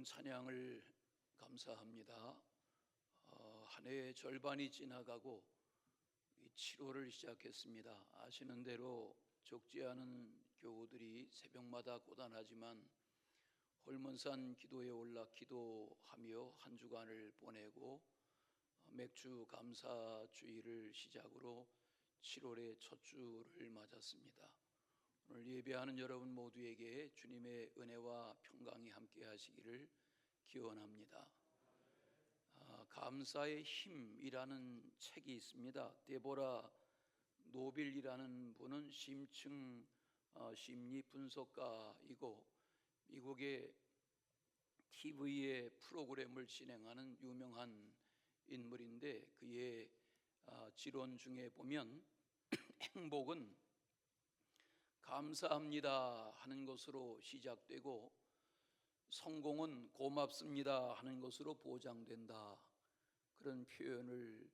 즐거운 찬양을 감사합니다. 한 해의 절반이 지나가고 7월을 시작했습니다. 아시는 대로 적지 않은 교우들이 새벽마다 고단하지만 홀문산 기도에 올라 기도하며 한 주간을 보내고 맥주 감사 주일을 시작으로 7월의 첫 주를 맞았습니다. 오늘 예배하는 여러분 모두에게 주님의 은혜와 평강이 함께 하시기를 기원합니다. 감사의 힘이라는 책이 있습니다. 데보라 노빌이라는 분은 심층 심리 분석가이고 미국의 TV의 프로그램을 진행하는 유명한 인물인데, 그의 지론 중에 보면 행복은 감사합니다 하는 것으로 시작되고 성공은 고맙습니다 하는 것으로 보장된다, 그런 표현을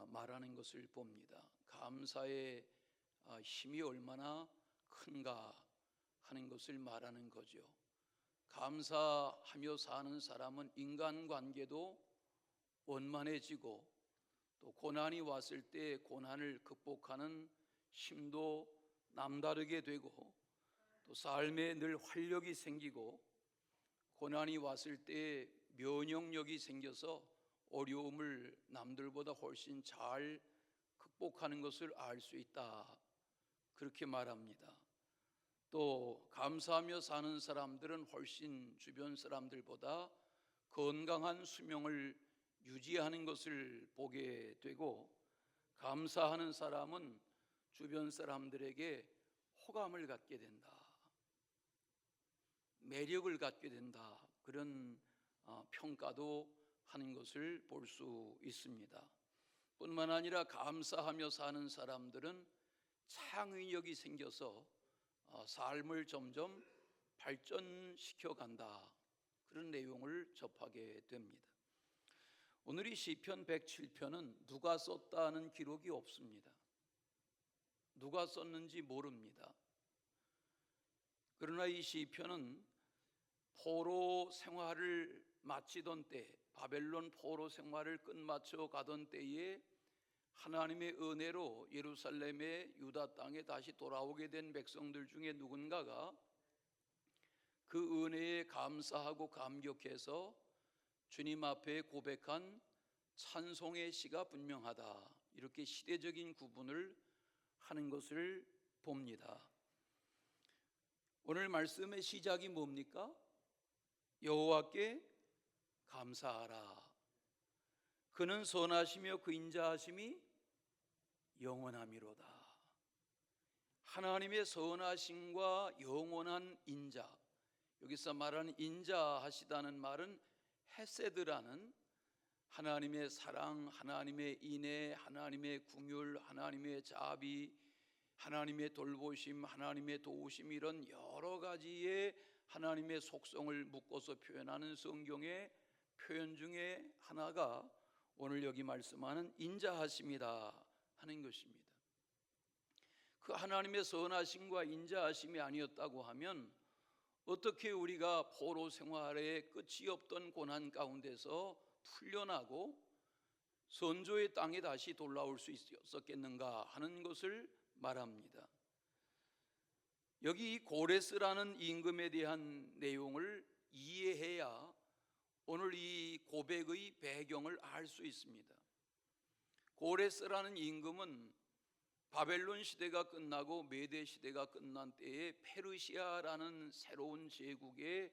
말하는 것을 봅니다. 감사의 힘이 얼마나 큰가 하는 것을 말하는 거죠. 감사하며 사는 사람은 인간관계도 원만해지고 또 고난이 왔을 때 고난을 극복하는 힘도 남다르게 되고 또 삶에 늘 활력이 생기고 고난이 왔을 때 면역력이 생겨서 어려움을 남들보다 훨씬 잘 극복하는 것을 알 수 있다, 그렇게 말합니다. 또 감사하며 사는 사람들은 훨씬 주변 사람들보다 건강한 수명을 유지하는 것을 보게 되고, 감사하는 사람은 주변 사람들에게 호감을 갖게 된다, 매력을 갖게 된다, 그런 평가도 하는 것을 볼 수 있습니다. 뿐만 아니라 감사하며 사는 사람들은 창의력이 생겨서 삶을 점점 발전시켜 간다, 그런 내용을 접하게 됩니다. 오늘 이 시편 107편은 누가 썼다는 기록이 없습니다. 누가 썼는지 모릅니다. 그러나 이 시편은 포로 생활을 마치던 때, 바벨론 포로 생활을 끝마쳐 가던 때에 하나님의 은혜로 예루살렘의 유다 땅에 다시 돌아오게 된 백성들 중에 누군가가 그 은혜에 감사하고 감격해서 주님 앞에 고백한 찬송의 시가 분명하다, 이렇게 시대적인 구분을 하는 것을 봅니다. 오늘 말씀의 시작이 뭡니까? 여호와께 감사하라. 그는 선하시며 그 인자하심이 영원함이로다. 하나님의 선하심과 영원한 인자, 여기서 말하는 인자하시다는 말은 헤세드라는 하나님의 사랑, 하나님의 인애, 하나님의 긍휼, 하나님의 자비, 하나님의 돌보심, 하나님의 도우심, 이런 여러 가지의 하나님의 속성을 묶어서 표현하는 성경의 표현 중에 하나가 오늘 여기 말씀하는 인자하심이다 하는 것입니다. 그 하나님의 선하심과 인자하심이 아니었다고 하면 어떻게 우리가 포로 생활의 끝이 없던 고난 가운데서 풀려나고 선조의 땅에 다시 돌아올 수 있었겠는가 하는 것을 말합니다. 여기 고레스라는 임금에 대한 내용을 이해해야 오늘 이 고백의 배경을 알 수 있습니다. 고레스라는 임금은 바벨론 시대가 끝나고 메대 시대가 끝난 때에 페르시아라는 새로운 제국의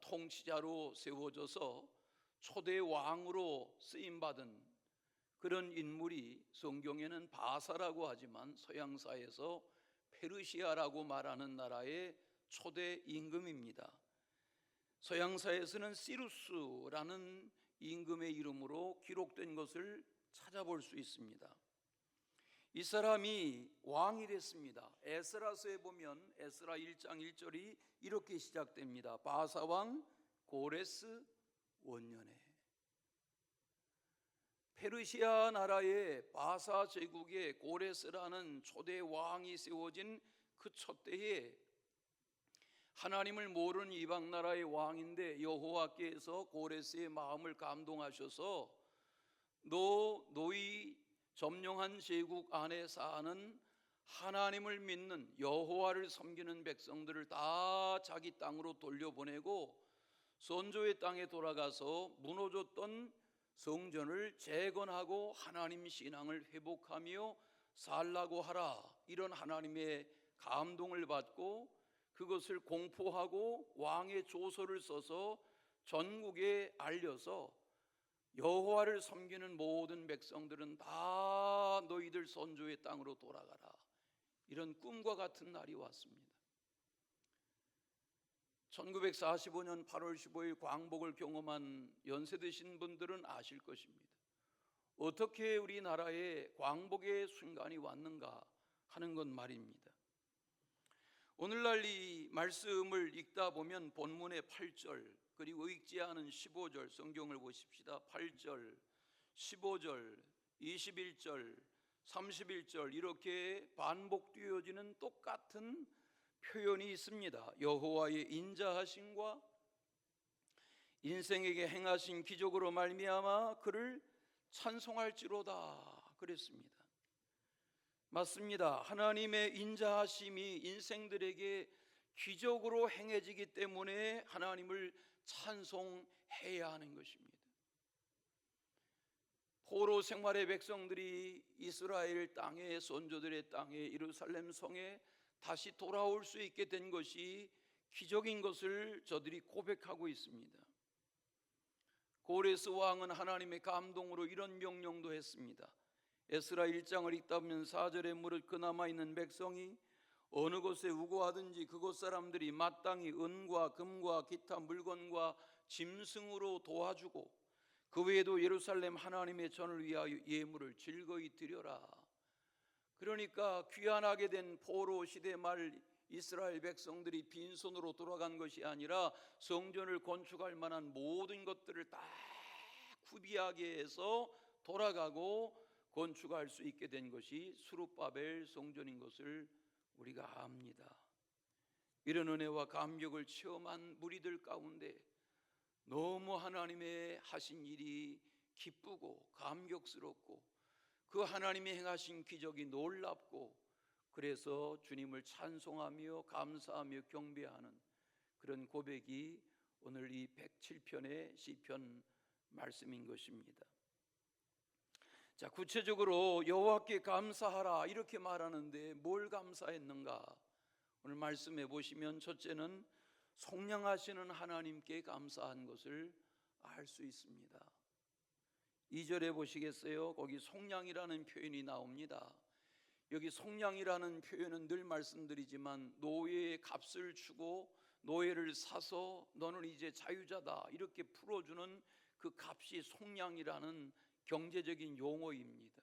통치자로 세워져서 초대 왕으로 쓰임받은 그런 인물이 성경에는 바사라고 하지만 서양사에서 페르시아라고 말하는 나라의 초대 임금입니다. 서양사에서는 시루스라는 임금의 이름으로 기록된 것을 찾아볼 수 있습니다. 이 사람이 왕이 됐습니다. 에스라서에 보면 에스라 1장 1절이 이렇게 시작됩니다. 바사왕 고레스 원년에. 페르시아 나라의 바사 제국에 고레스라는 초대 왕이 세워진 그 첫 때에 하나님을 모르는 이방 나라의 왕인데 여호와께서 고레스의 마음을 감동하셔서 너희 점령한 제국 안에 사는 하나님을 믿는 여호와를 섬기는 백성들을 다 자기 땅으로 돌려보내고 선조의 땅에 돌아가서 무너졌던 성전을 재건하고 하나님 신앙을 회복하며 살라고 하라, 이런 하나님의 감동을 받고 그것을 공포하고 왕의 조서를 써서 전국에 알려서 여호와를 섬기는 모든 백성들은 다 너희들 선조의 땅으로 돌아가라, 이런 꿈과 같은 날이 왔습니다. 1945년 8월 15일 광복을 경험한 연세 드신 분들은 아실 것입니다. 어떻게 우리나라에 광복의 순간이 왔는가 하는 건 말입니다. 오늘날 이 말씀을 읽다 보면 본문의 8절 그리고 읽지 않은 15절 성경을 보십시다. 8절, 15절, 21절, 31절 이렇게 반복되어지는 똑같은 표현이 있습니다. 여호와의 인자하심과 인생에게 행하신 기적으로 말미암아 그를 찬송할지로다 그랬습니다. 맞습니다. 하나님의 인자하심이 인생들에게 기적으로 행해지기 때문에 하나님을 찬송해야 하는 것입니다. 포로 생활의 백성들이 이스라엘 땅에, 선조들의 땅에, 예루살렘 성에 다시 돌아올 수 있게 된 것이 기적인 것을 저들이 고백하고 있습니다. 고레스 왕은 하나님의 감동으로 이런 명령도 했습니다. 에스라 1장을 읽다 보면 4절에 무릇 그 남아있는 백성이 어느 곳에 우거하든지 그곳 사람들이 마땅히 은과 금과 기타 물건과 짐승으로 도와주고 그 외에도 예루살렘 하나님의 전을 위하여 예물을 즐거이 드려라. 그러니까 귀환하게 된 포로 시대 말 이스라엘 백성들이 빈손으로 돌아간 것이 아니라 성전을 건축할 만한 모든 것들을 다 구비하게 해서 돌아가고 건축할 수 있게 된 것이 스룹바벨 성전인 것을 우리가 압니다. 이런 은혜와 감격을 체험한 무리들 가운데 너무 하나님의 하신 일이 기쁘고 감격스럽고 그 하나님이 행하신 기적이 놀랍고 그래서 주님을 찬송하며 감사하며 경배하는 그런 고백이 오늘 이 107편의 시편 말씀인 것입니다. 자, 구체적으로 여호와께 감사하라 이렇게 말하는데 뭘 감사했는가? 오늘 말씀해 보시면 첫째는 속량하시는 하나님께 감사한 것을 알 수 있습니다. 2절에 보시겠어요? 거기 속량이라는 표현이 나옵니다. 여기 속량이라는 표현은 늘 말씀드리지만 노예의 값을 주고 노예를 사서 너는 이제 자유자다 이렇게 풀어주는 그 값이 속량이라는 경제적인 용어입니다.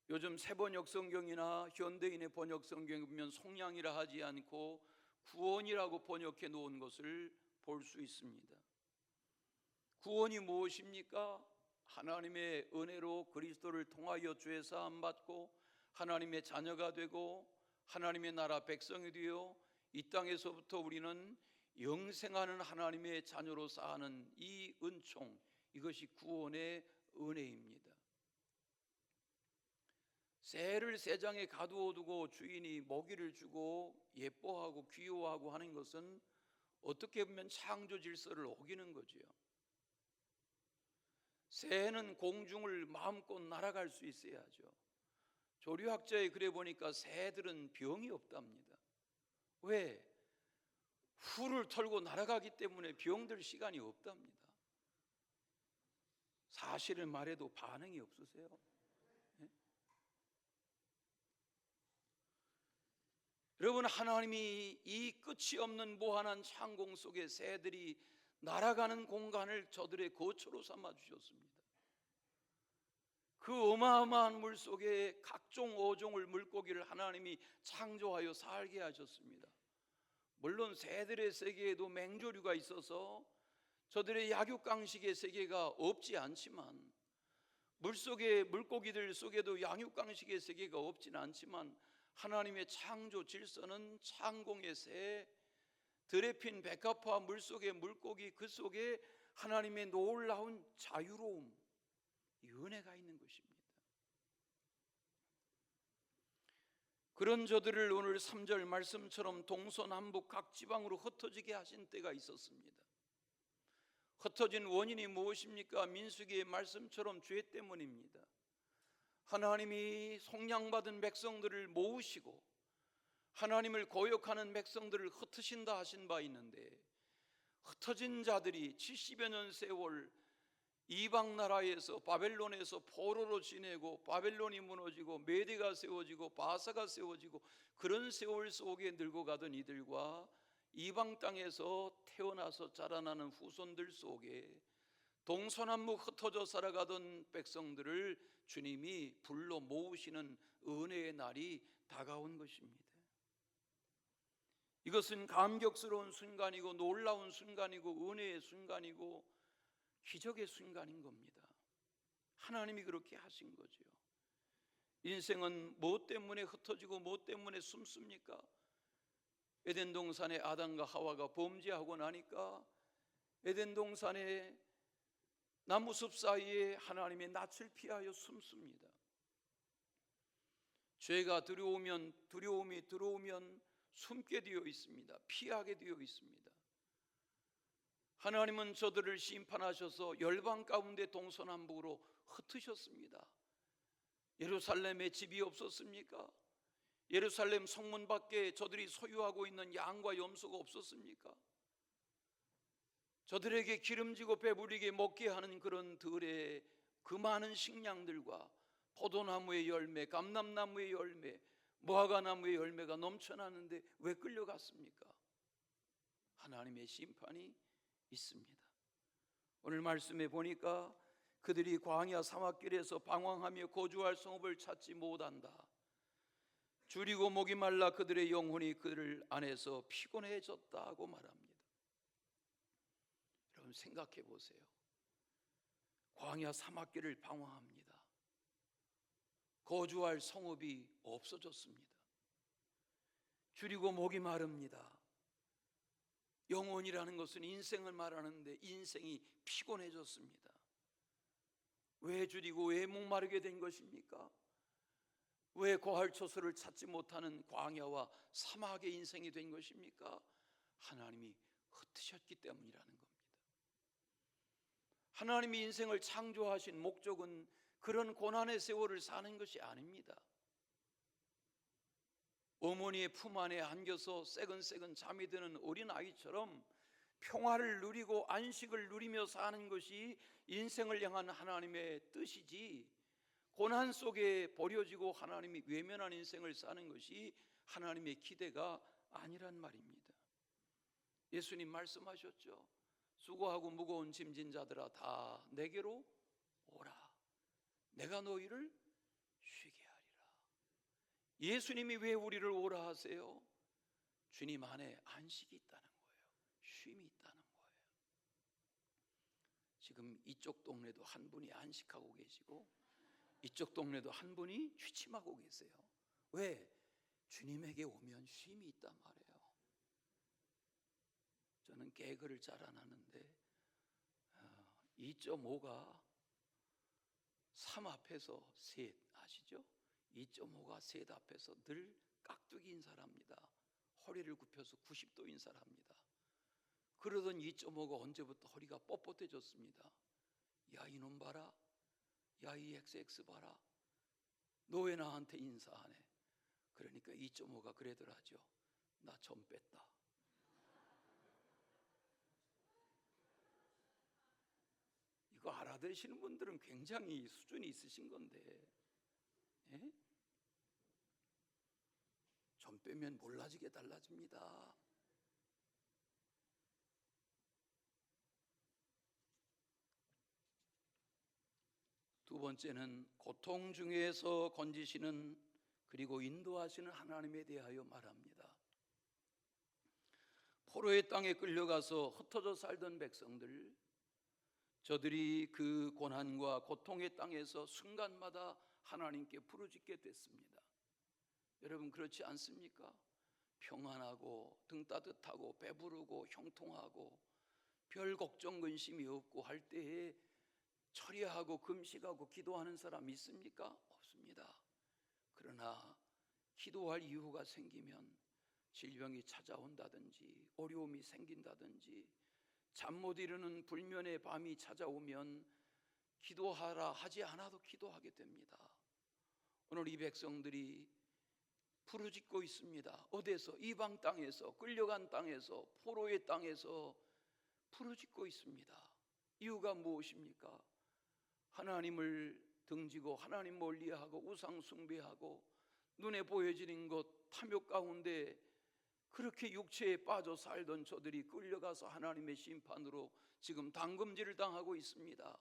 요즘 새번역 성경이나 현대인의 번역 성경에 보면 속량이라 하지 않고 구원이라고 번역해 놓은 것을 볼 수 있습니다. 구원이 무엇입니까? 하나님의 은혜로 그리스도를 통하여 죄 사함 받고 하나님의 자녀가 되고 하나님의 나라 백성이 되어 이 땅에서부터 우리는 영생하는 하나님의 자녀로 사는 이 은총, 이것이 구원의 은혜입니다. 새를 새장에 가두어 두고 주인이 먹이를 주고 예뻐하고 귀여워하고 하는 것은 어떻게 보면 창조 질서를 어기는 거지요. 새는 공중을 마음껏 날아갈 수 있어야죠. 조류학자에 그래 보니까 새들은 병이 없답니다. 왜? 풀을 털고 날아가기 때문에 병들 시간이 없답니다. 사실을 말해도 반응이 없으세요? 네? 여러분, 하나님이 이 끝이 없는 무한한 창공 속에 새들이 날아가는 공간을 저들의 거처로 삼아 주셨습니다. 그 어마어마한 물 속에 각종 어종을 물고기를 하나님이 창조하여 살게 하셨습니다. 물론 새들의 세계에도 맹조류가 있어서 저들의 약육강식의 세계가 없지 않지만, 물속의 물고기들 속에도 양육강식의 세계가 없지는 않지만 하나님의 창조 질서는 창공의 새, 들에 핀 백합화 물속의 물고기, 그 속에 하나님의 놀라운 자유로움, 이 은혜가 있는 것입니다. 그런 저들을 오늘 3절 말씀처럼 동서남북 각 지방으로 흩어지게 하신 때가 있었습니다. 흩어진 원인이 무엇입니까? 민수기의 말씀처럼 죄 때문입니다. 하나님이 속량받은 백성들을 모으시고 하나님을 거역하는 백성들을 흩으신다 하신 바 있는데, 흩어진 자들이 70여 년 세월 이방 나라에서 바벨론에서 포로로 지내고, 바벨론이 무너지고 메대가 세워지고 바사가 세워지고, 그런 세월 속에 늙어가던 이들과 이방 땅에서 태어나서 자라나는 후손들 속에 동서남북 흩어져 살아가던 백성들을 주님이 불러 모으시는 은혜의 날이 다가온 것입니다. 이것은 감격스러운 순간이고 놀라운 순간이고 은혜의 순간이고 기적의 순간인 겁니다. 하나님이 그렇게 하신 거죠. 인생은 무엇 때문에 흩어지고 무엇 때문에 숨습니까? 에덴 동산에 아담과 하와가 범죄하고 나니까 에덴 동산에 나무숲 사이에 하나님의 낯을 피하여 숨습니다. 죄가 두려움이 들어오면 숨게 되어 있습니다. 피하게 되어 있습니다. 하나님은 저들을 심판하셔서 열방 가운데 동서남북으로 흩으셨습니다. 예루살렘에 집이 없었습니까? 예루살렘 성문 밖에 저들이 소유하고 있는 양과 염소가 없었습니까? 저들에게 기름지고 배부리게 먹게 하는 그런 들에 그 많은 식량들과 포도나무의 열매, 감람나무의 열매, 무화과나무의 열매가 넘쳐나는데 왜 끌려갔습니까? 하나님의 심판이 있습니다. 오늘 말씀에 보니까 그들이 광야 사막길에서 방황하며 거주할 성읍을 찾지 못한다. 줄이고 목이 말라 그들의 영혼이 그들 안에서 피곤해졌다고 말합니다. 여러분 생각해 보세요. 광야 사막길을 방황합니다. 거주할 성읍이 없어졌습니다. 줄이고 목이 마릅니다. 영혼이라는 것은 인생을 말하는데 인생이 피곤해졌습니다. 왜 줄이고 왜 목마르게 된 것입니까? 왜 고할초소를 찾지 못하는 광야와 사막의 인생이 된 것입니까? 하나님이 흩으셨기 때문이라는 겁니다. 하나님이 인생을 창조하신 목적은 그런 고난의 세월을 사는 것이 아닙니다. 어머니의 품 안에 안겨서 새근새근 잠이 드는 어린아이처럼 평화를 누리고 안식을 누리며 사는 것이 인생을 향한 하나님의 뜻이지, 고난 속에 버려지고 하나님이 외면한 인생을 사는 것이 하나님의 기대가 아니란 말입니다. 예수님 말씀하셨죠. 수고하고 무거운 짐진 자들아 다 내게로 오라. 내가 너희를 쉬게 하리라. 예수님이 왜 우리를 오라 하세요? 주님 안에 안식이 있다는 거예요. 쉼이 있다는 거예요. 지금 이쪽 동네도 한 분이 안식하고 계시고 이쪽 동네도 한 분이 취침하고 계세요. 왜? 주님에게 오면 쉼이 있단 말이에요. 저는 개그를 잘 안 하는데 2.5가 3 앞에서 셋 아시죠? 2.5가 셋 앞에서 늘 깍두기 인사합니다. 허리를 굽혀서 90도 인사합니다. 그러던 2.5가 언제부터 허리가 뻣뻣해졌습니다. 야 이놈 봐라, 야 이 XX 봐라, 너 왜 나한테 인사하네? 그러니까 2.5가 그러더라죠. 나 점 뺐다. 이거 알아들으시는 분들은 굉장히 수준이 있으신 건데, 예? 점 빼면 몰라지게 달라집니다. 두 번째는 고통 중에서 건지시는 그리고 인도하시는 하나님에 대하여 말합니다. 포로의 땅에 끌려가서 흩어져 살던 백성들, 저들이 그 고난과 고통의 땅에서 순간마다 하나님께 부르짖게 됐습니다. 여러분 그렇지 않습니까? 평안하고 등 따뜻하고 배부르고 형통하고 별 걱정 근심이 없고 할 때에 철야하고 금식하고 기도하는 사람 있습니까? 없습니다. 그러나 기도할 이유가 생기면 질병이 찾아온다든지 어려움이 생긴다든지 잠 못 이루는 불면의 밤이 찾아오면 기도하라 하지 않아도 기도하게 됩니다. 오늘 이 백성들이 부르짖고 있습니다. 어디서? 이방 땅에서, 끌려간 땅에서, 포로의 땅에서 부르짖고 있습니다. 이유가 무엇입니까? 하나님을 등지고 하나님 멀리하고 우상 숭배하고 눈에 보여지는 것 탐욕 가운데 그렇게 육체에 빠져 살던 저들이 끌려가서 하나님의 심판으로 지금 당금질을 당하고 있습니다.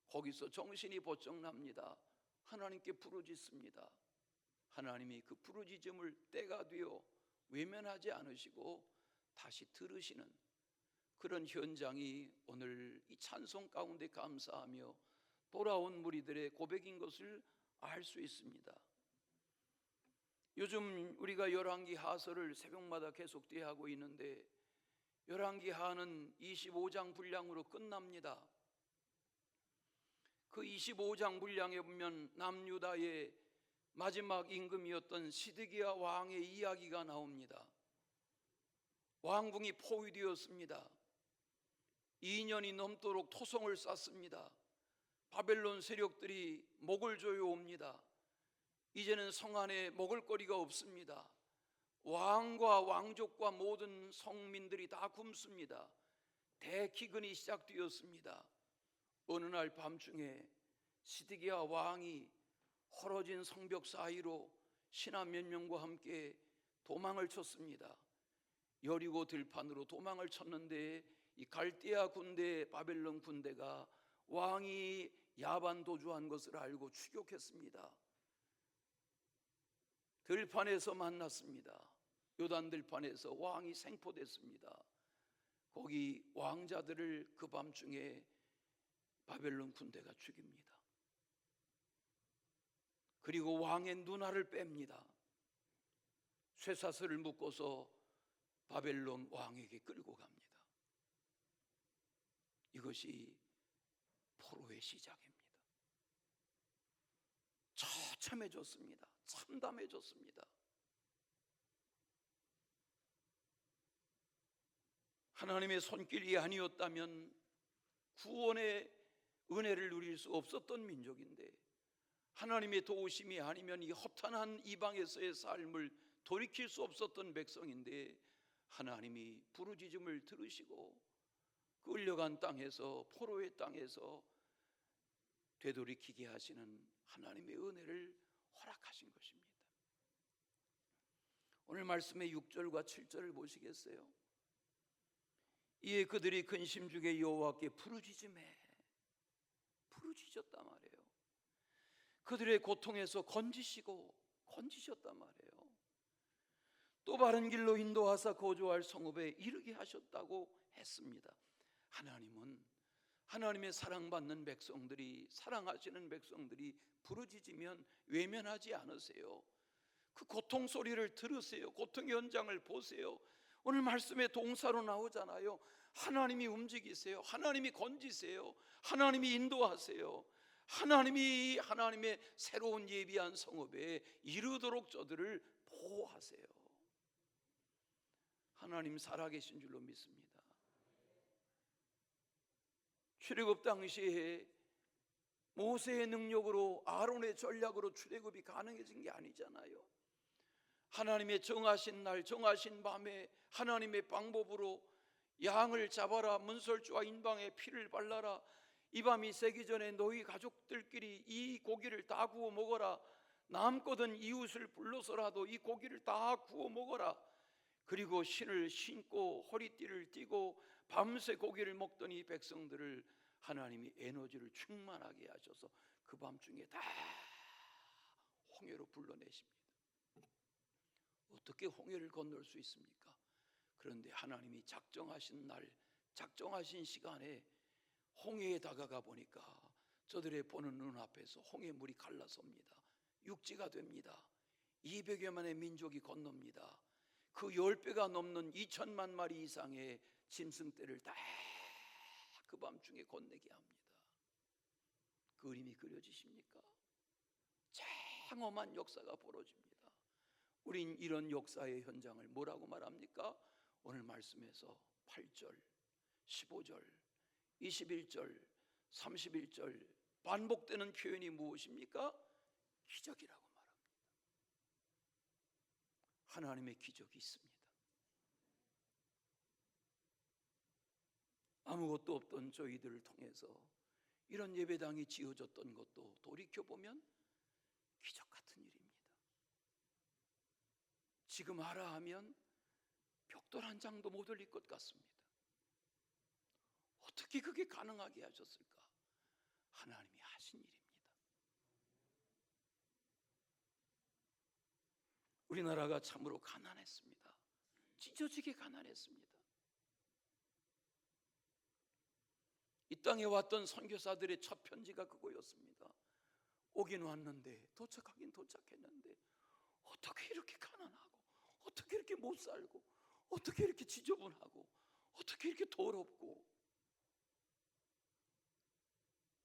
거기서 정신이 번쩍 납니다. 하나님께 부르짖습니다. 하나님이 그 부르짖음을 때가 되어 외면하지 않으시고 다시 들으시는 그런 현장이 오늘 이 찬송 가운데 감사하며 돌아온 무리들의 고백인 것을 알 수 있습니다. 요즘 우리가 열왕기 하서를 새벽마다 계속 대하고 있는데 열왕기 하는 25장 분량으로 끝납니다. 그 25장 분량에 보면 남유다의 마지막 임금이었던 시드기야 왕의 이야기가 나옵니다. 왕궁이 포위되었습니다. 2년이 넘도록 토성을 쌌습니다. 바벨론 세력들이 목을 조여옵니다. 이제는 성 안에 먹을 거리가 없습니다. 왕과 왕족과 모든 성민들이 다 굶습니다. 대기근이 시작되었습니다. 어느 날 밤중에 시드기야 왕이 헐어진 성벽 사이로 신하 몇 명과 함께 도망을 쳤습니다. 여리고 들판으로 도망을 쳤는데 이 갈대아 군대, 바벨론 군대가 왕이 야반 도주한 것을 알고 추격했습니다. 들판에서 만났습니다. 요단 들판에서 왕이 생포됐습니다. 거기 왕자들을 그 밤중에 바벨론 군대가 죽입니다. 그리고 왕의 눈알을 뺍니다. 쇠사슬을 묶어서 바벨론 왕에게 끌고 갑니다. 이것이 포로의 시작입니다. 처참해졌습니다. 참담해졌습니다. 하나님의 손길이 아니었다면 구원의 은혜를 누릴 수 없었던 민족인데 하나님의 도우심이 아니면 이 허탄한 이방에서의 삶을 돌이킬 수 없었던 백성인데 하나님이 부르짖음을 들으시고 끌려간 땅에서 포로의 땅에서 되돌이키게 하시는 하나님의 은혜를 허락하신 것입니다. 오늘 말씀의 6절과 7절을 보시겠어요? 이에 그들이 근심 중에 여호와께 부르짖음에 부르짖었단 말이에요. 그들의 고통에서 건지셨단 말이에요. 또 바른 길로 인도하사 거주할 성읍에 이르게 하셨다고 했습니다. 하나님은 하나님의 사랑받는 백성들이, 사랑하시는 백성들이 부르짖으면 외면하지 않으세요. 그 고통 소리를 들으세요. 고통 현장을 보세요. 오늘 말씀에 동사로 나오잖아요. 하나님이 움직이세요. 하나님이 건지세요. 하나님이 인도하세요. 하나님이 하나님의 새로운 예비한 성읍에 이르도록 저들을 보호하세요. 하나님 살아계신 줄로 믿습니다. 출애굽 당시에 모세의 능력으로, 아론의 전략으로 출애굽이 가능해진 게 아니잖아요. 하나님의 정하신 날, 정하신 밤에 하나님의 방법으로 양을 잡아라, 문설주와 인방에 피를 발라라, 이 밤이 새기 전에 너희 가족들끼리 이 고기를 다 구워 먹어라, 남거든 이웃을 불러서라도 이 고기를 다 구워 먹어라. 그리고 신을 신고 허리띠를 띠고 밤새 고기를 먹던 이 백성들을 하나님이 에너지를 충만하게 하셔서 그 밤중에 다 홍해로 불러내십니다. 어떻게 홍해를 건널 수 있습니까? 그런데 하나님이 작정하신 날, 작정하신 시간에 홍해에 다가가 보니까 저들의 보는 눈앞에서 홍해물이 갈라섭니다. 육지가 됩니다. 200여만의 민족이 건넙니다. 그 10배가 넘는 2천만 마리 이상의 짐승떼를 다 그 밤중에 건네게 합니다. 그 그림이 그려지십니까? 장엄한 역사가 벌어집니다. 우린 이런 역사의 현장을 뭐라고 말합니까? 오늘 말씀에서 8절, 15절, 21절, 31절 반복되는 표현이 무엇입니까? 기적이라고 말합니다. 하나님의 기적이 있습니다. 아무것도 없던 저희들을 통해서 이런 예배당이 지어졌던 것도 돌이켜보면 기적 같은 일입니다. 지금 하라 하면 벽돌 한 장도 못 올릴 것 같습니다. 어떻게 그게 가능하게 하셨을까? 하나님이 하신 일입니다. 우리나라가 참으로 가난했습니다. 찢어지게 가난했습니다. 이 땅에 왔던 선교사들의 첫 편지가 그거였습니다. 오긴 왔는데, 도착하긴 도착했는데 어떻게 이렇게 가난하고, 어떻게 이렇게 못 살고, 어떻게 이렇게 지저분하고, 어떻게 이렇게 더럽고.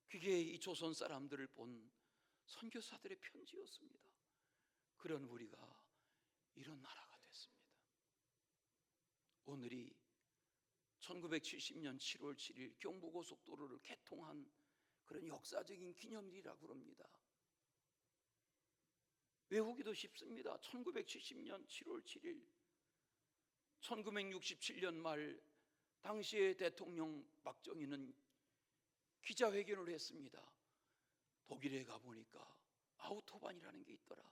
그게 이 조선 사람들을 본 선교사들의 편지였습니다. 그런 우리가 이런 나라가 됐습니다. 오늘이 1970년 7월 7일 경부고속도로를 개통한 그런 역사적인 기념일이라고 합니다. 외우기도 쉽습니다. 1970년 7월 7일 1967년 말 당시의 대통령 박정희는 기자회견을 했습니다. 독일에 가보니까 아우토반이라는 게 있더라.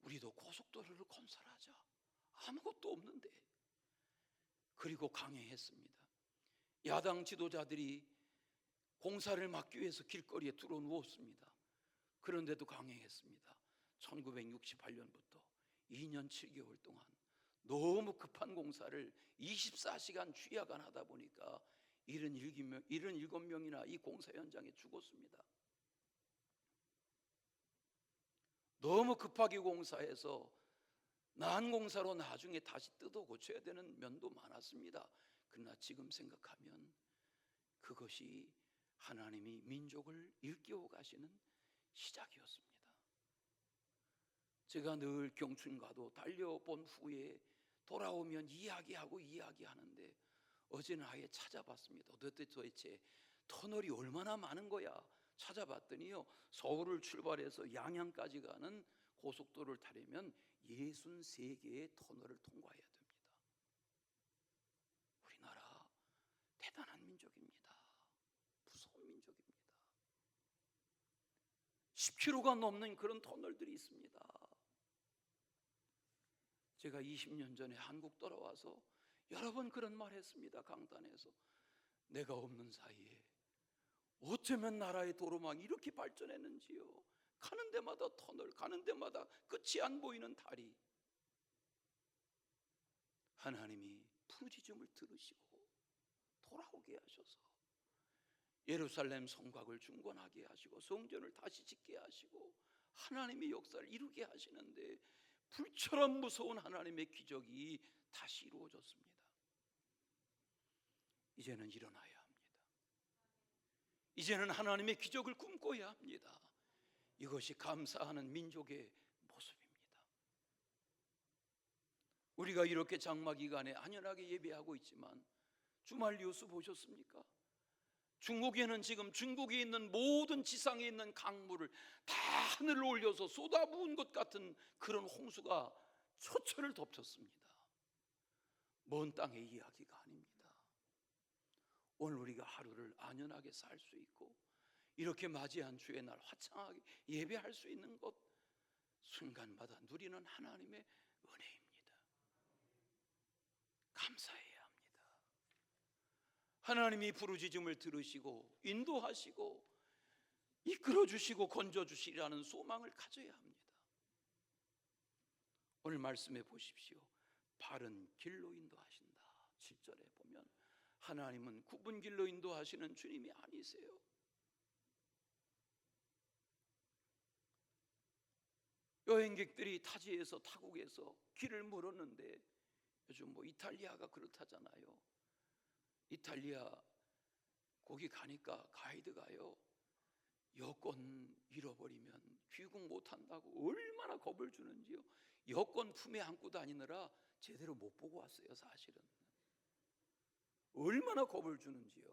우리도 고속도로를 건설하자. 아무것도 없는데. 그리고 강행했습니다. 야당 지도자들이 공사를 막기 위해서 길거리에 들어 누웠습니다. 그런데도 강행했습니다. 1968년부터 2년 7개월 동안 너무 급한 공사를 24시간 주야간 하다 보니까 77명이나 이 공사 현장에 죽었습니다. 너무 급하게 공사해서 난 공사로 나중에 다시 뜯어 고쳐야 되는 면도 많았습니다. 그러나 지금 생각하면 그것이 하나님이 민족을 일깨워 가시는 시작이었습니다. 제가 늘 경춘과도 달려본 후에 돌아오면 이야기하는데 어제는 아예 찾아봤습니다. 도대체 터널이 얼마나 많은 거야? 찾아봤더니요, 서울을 출발해서 양양까지 가는 고속도로를 타려면 63개의 터널을 통과해야 됩니다. 우리나라 대단한 민족입니다. 무서운 민족입니다. 10km가 넘는 그런 터널들이 있습니다. 제가 20년 전에 한국 돌아와서 여러 번 그런 말 했습니다. 강단에서. 내가 없는 사이에 어쩌면 나라의 도로망이 이렇게 발전했는지요. 가는 데마다 터널, 가는 데마다 끝이 안 보이는 다리. 하나님이 부르짖음을 들으시고 돌아오게 하셔서 예루살렘 성곽을 중건하게 하시고 성전을 다시 짓게 하시고 하나님의 역사를 이루게 하시는데 불처럼 무서운 하나님의 기적이 다시 이루어졌습니다. 이제는 일어나야 합니다. 이제는 하나님의 기적을 꿈꿔야 합니다. 이것이 감사하는 민족의 모습입니다. 우리가 이렇게 장마 기간에 안연하게 예배하고 있지만 주말 뉴스 보셨습니까? 중국에는 지금 중국에 있는 모든 지상에 있는 강물을 다 하늘로 올려서 쏟아부은 것 같은 그런 홍수가 초철을 덮쳤습니다. 먼 땅의 이야기가 아닙니다. 오늘 우리가 하루를 안연하게 살 수 있고 이렇게 맞이한 주의 날 화창하게 예배할 수 있는 것, 순간마다 누리는 하나님의 은혜입니다. 감사해야 합니다. 하나님이 부르짖음을 들으시고 인도하시고 이끌어주시고 건져주시라는 소망을 가져야 합니다. 오늘 말씀해 보십시오. 바른 길로 인도하신다. 7절에 보면 하나님은 굽은 길로 인도하시는 주님이 아니세요. 여행객들이 타지에서 타국에서 길을 물었는데, 요즘 이탈리아가 그렇다잖아요. 이탈리아 거기 가니까 가이드가요, 여권 잃어버리면 귀국 못한다고 얼마나 겁을 주는지요. 여권 품에 안고 다니느라 제대로 못 보고 왔어요. 사실은 얼마나 겁을 주는지요.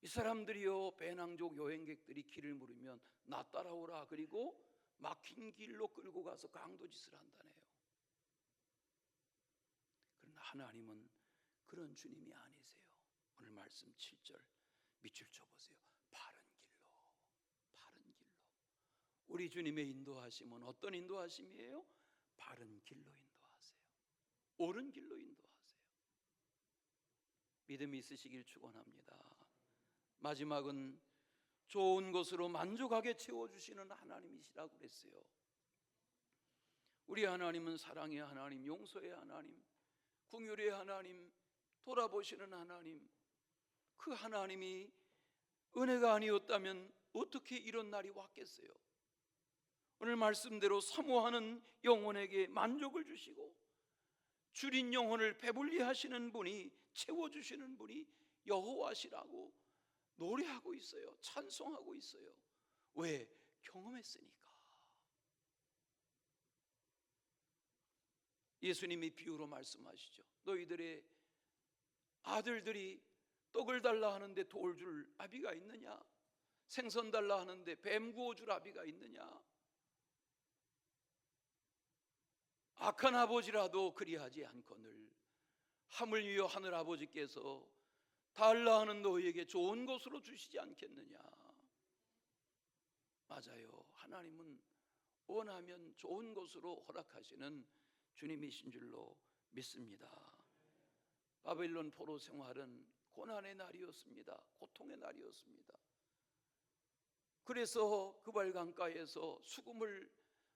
이 사람들이요, 배낭족 여행객들이 길을 물으면 나 따라오라, 그리고 막힌 길로 끌고 가서 강도짓을 한다네요. 그러나 하나님은 그런 주님이 아니세요. 오늘 말씀 7절 밑줄 쳐보세요. 바른 길로, 바른 길로. 우리 주님의 인도하심은 어떤 인도하심이에요? 바른 길로 인도하세요. 옳은 길로 인도하세요. 믿음이 있으시길 축원합니다. 마지막은 좋은 것으로 만족하게 채워주시는 하나님이시라고 그랬어요. 우리 하나님은 사랑의 하나님, 용서의 하나님, 긍휼의 하나님, 돌아보시는 하나님. 그 하나님이 은혜가 아니었다면 어떻게 이런 날이 왔겠어요? 오늘 말씀대로 사모하는 영혼에게 만족을 주시고 줄인 영혼을 배불리 하시는 분이, 채워주시는 분이 여호와시라고 노래하고 있어요. 찬송하고 있어요. 왜? 경험했으니까. 예수님이 비유로 말씀하시죠. 너희들의 아들들이 떡을 달라 하는데 돌 줄 아비가 있느냐? 생선 달라 하는데 뱀 구워줄 아비가 있느냐? 악한 아버지라도 그리하지 않거늘 하물며 하늘 아버지께서 달라 하는 너희에게 좋은 것으로 주시지 않겠느냐? 맞아요. 하나님은 원하면 좋은 것으로 허락하시는 주님이신 줄로 믿습니다. 바벨론 포로 생활은 고난의 날이었습니다. 고통의 날이었습니다. 그래서 그발강가에서 수금을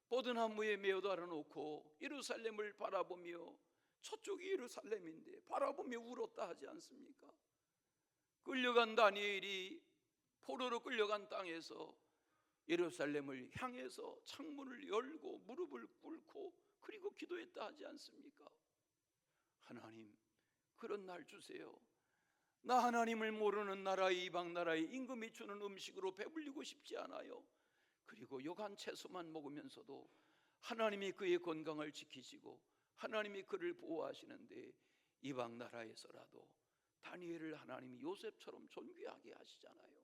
버드나무에 메어 달아놓고 예루살렘을 바라보며, 저쪽이 예루살렘인데 바라보며 울었다 하지 않습니까? 끌려간 다니엘이 포로로 끌려간 땅에서 예루살렘을 향해서 창문을 열고 무릎을 꿇고 그리고 기도했다 하지 않습니까? 하나님, 그런 날 주세요. 나 하나님을 모르는 나라의 이방 나라의 임금이 주는 음식으로 배불리고 싶지 않아요. 그리고 요간 채소만 먹으면서도 하나님이 그의 건강을 지키시고 하나님이 그를 보호하시는데, 이방 나라에서라도 다니엘을 하나님이 요셉처럼 존귀하게 하시잖아요.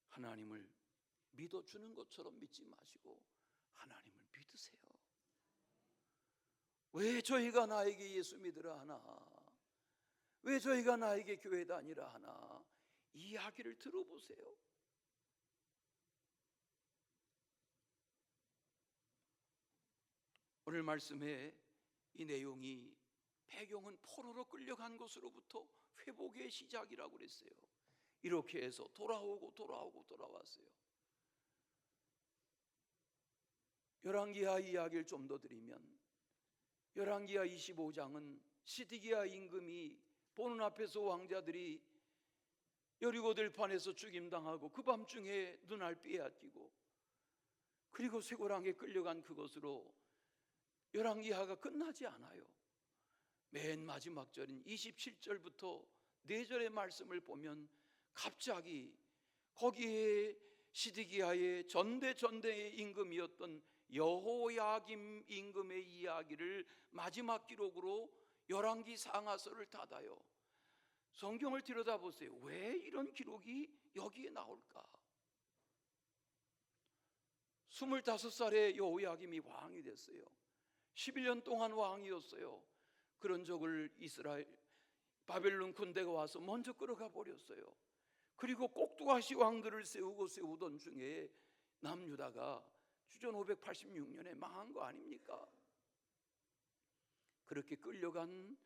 하나님을 믿어주는 것처럼 믿지 마시고 하나님을 믿으세요. 왜 저희가 나에게 예수 믿으라 하나? 왜 저희가 나에게 교회 다니라 하나? 이 이야기를 들어보세요. 오늘 말씀에 이 내용이 배경은 포로로 끌려간 것으로부터 회복의 시작이라고 그랬어요. 이렇게 해서 돌아오고 돌아왔어요. 열왕기하 이야기를 좀 더 드리면, 열왕기하 25장은 시드기야 임금이 보는 앞에서 왕자들이 여리고 들판에서 죽임당하고 그 밤중에 눈알 빼앗기고 그리고 쇠고랑에 끌려간 그것으로 열왕기하가 끝나지 않아요. 맨 마지막 절인 27절부터 4절의 말씀을 보면 갑자기 거기에 시드기야의 전대의 임금이었던 여호야김 임금의 이야기를 마지막 기록으로 열왕기 상하서를 닫아요. 성경을 들여다보세요. 왜 이런 기록이 여기에 나올까? 25살에 여호야김이 왕이 됐어요. 11년 동안 왕이었어요. 그런 적을 이스라엘 바벨론 군대가 와서 먼저 끌어가 버렸어요. 그리고 꼭두가시 왕들을 세우던 중에 남유다가 주전 586년에 망한 거 아닙니까? 그렇게 끌려간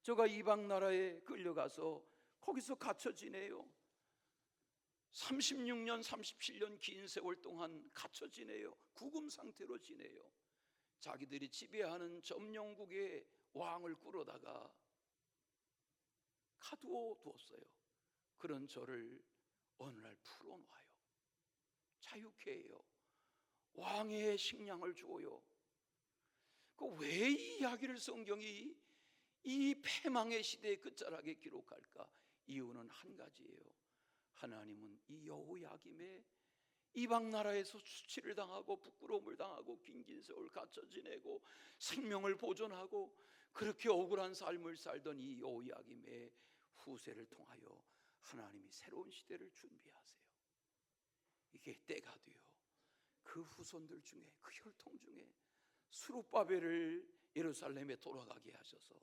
저가 이방 나라에 끌려가서 거기서 갇혀 지내요. 36년 37년 긴 세월 동안 갇혀 지내요. 구금 상태로 지내요. 자기들이 지배하는 점령국의 왕을 꾸려다가 가두어 두었어요. 그런 저를 어느 날 풀어놓아요. 자유케 해요. 왕의 식량을 주어요. 왜 이 이야기를 성경이 이 패망의 시대의 끝자락에 기록할까? 이유는 한 가지예요. 하나님은 이 여호야김의 이방 나라에서 수치를 당하고 부끄러움을 당하고 긴 세월 갇혀 지내고 생명을 보존하고 그렇게 억울한 삶을 살던 이 여호야김의 후세를 통하여 하나님이 새로운 시대를 준비하세요. 이게 때가 되어 그 후손들 중에, 그 혈통 중에 스룹바벨을 예루살렘에 돌아가게 하셔서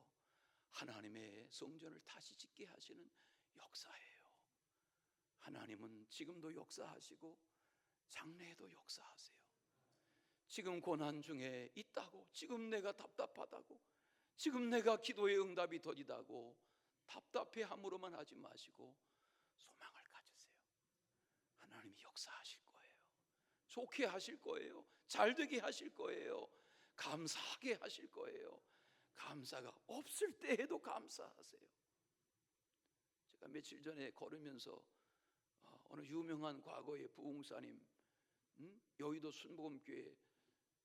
하나님의 성전을 다시 짓게 하시는 역사예요. 하나님은 지금도 역사하시고 장래에도 역사하세요. 지금 고난 중에 있다고, 지금 내가 답답하다고, 지금 내가 기도의 응답이 더디다고 답답해함으로만 하지 마시고 소망을 가지세요. 하나님이 역사하실 거예요. 좋게 하실 거예요. 잘되게 하실 거예요. 감사하게 하실 거예요. 감사가 없을 때에도 감사하세요. 제가 며칠 전에 걸으면서 어느 유명한 과거의 부흥사님 여의도 순복음교회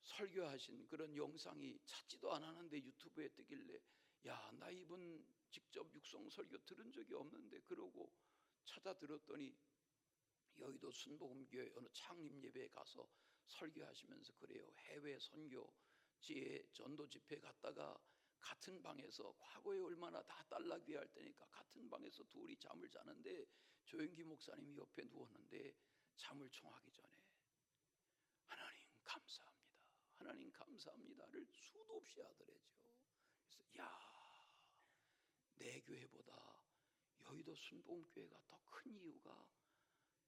설교하신 그런 영상이 찾지도 않았는데 유튜브에 뜨길래 야, 나 이분 직접 육성 설교 들은 적이 없는데 그러고 찾아 들었더니 여의도 순복음교회 어느 창립 예배에 가서 설교하시면서 그래요. 해외 선교지에 전도 집회 갔다가 같은 방에서 과거에 얼마나 다 딸락비할 때니까 같은 방에서 둘이 잠을 자는데 조영기 목사님이 옆에 누웠는데 잠을 청하기 전에 하나님 감사합니다, 하나님 감사합니다를 수도 없이 하더래죠. 그래서 내 교회보다 여의도 순복음교회가 더 큰 이유가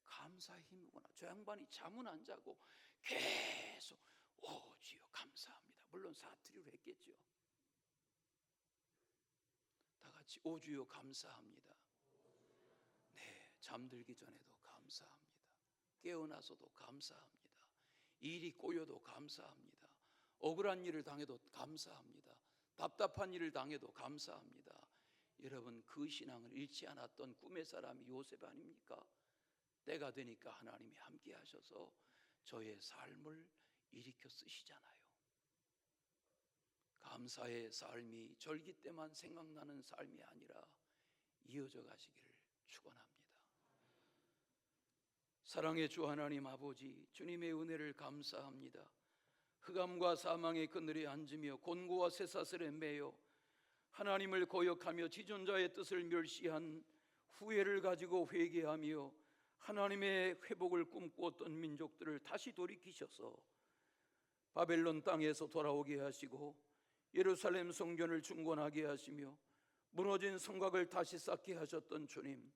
감사의 힘이구나. 저 양반이 잠은 안 자고 계속 오 주여 감사합니다. 물론 사투리로 했겠죠. 다 같이 오 주여 감사합니다. 네, 잠들기 전에도 감사합니다. 깨어나서도 감사합니다. 일이 꼬여도 감사합니다. 억울한 일을 당해도 감사합니다. 답답한 일을 당해도 감사합니다. 여러분, 그 신앙을 잃지 않았던 꿈의 사람이 요셉 아닙니까? 때가 되니까 하나님이 함께 하셔서 저의 삶을 일으켜 쓰시잖아요. 감사의 삶이 절기 때만 생각나는 삶이 아니라 이어져 가시기를 축원합니다. 사랑의 주 하나님 아버지, 주님의 은혜를 감사합니다. 흑암과 사망의 그늘에 앉으며 곤고와 쇠사슬에 매여 하나님을 거역하며 지존자의 뜻을 멸시한 후회를 가지고 회개하며 하나님의 회복을 꿈꾸었던 민족들을 다시 돌이키셔서 바벨론 땅에서 돌아오게 하시고 예루살렘 성전을 중건하게 하시며 무너진 성곽을 다시 쌓게 하셨던 주님,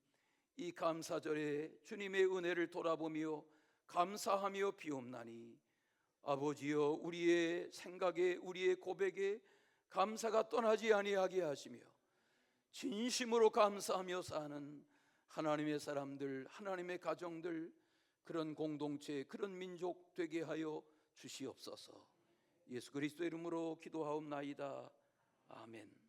이 감사절에 주님의 은혜를 돌아보며 감사하며 비옵나니 아버지여, 우리의 생각에 우리의 고백에 감사가 떠나지 아니하게 하시며 진심으로 감사하며 사는 하나님의 사람들, 하나님의 가정들, 그런 공동체, 그런 민족 되게 하여 주시옵소서. 예수 그리스도의 이름으로 기도하옵나이다. 아멘.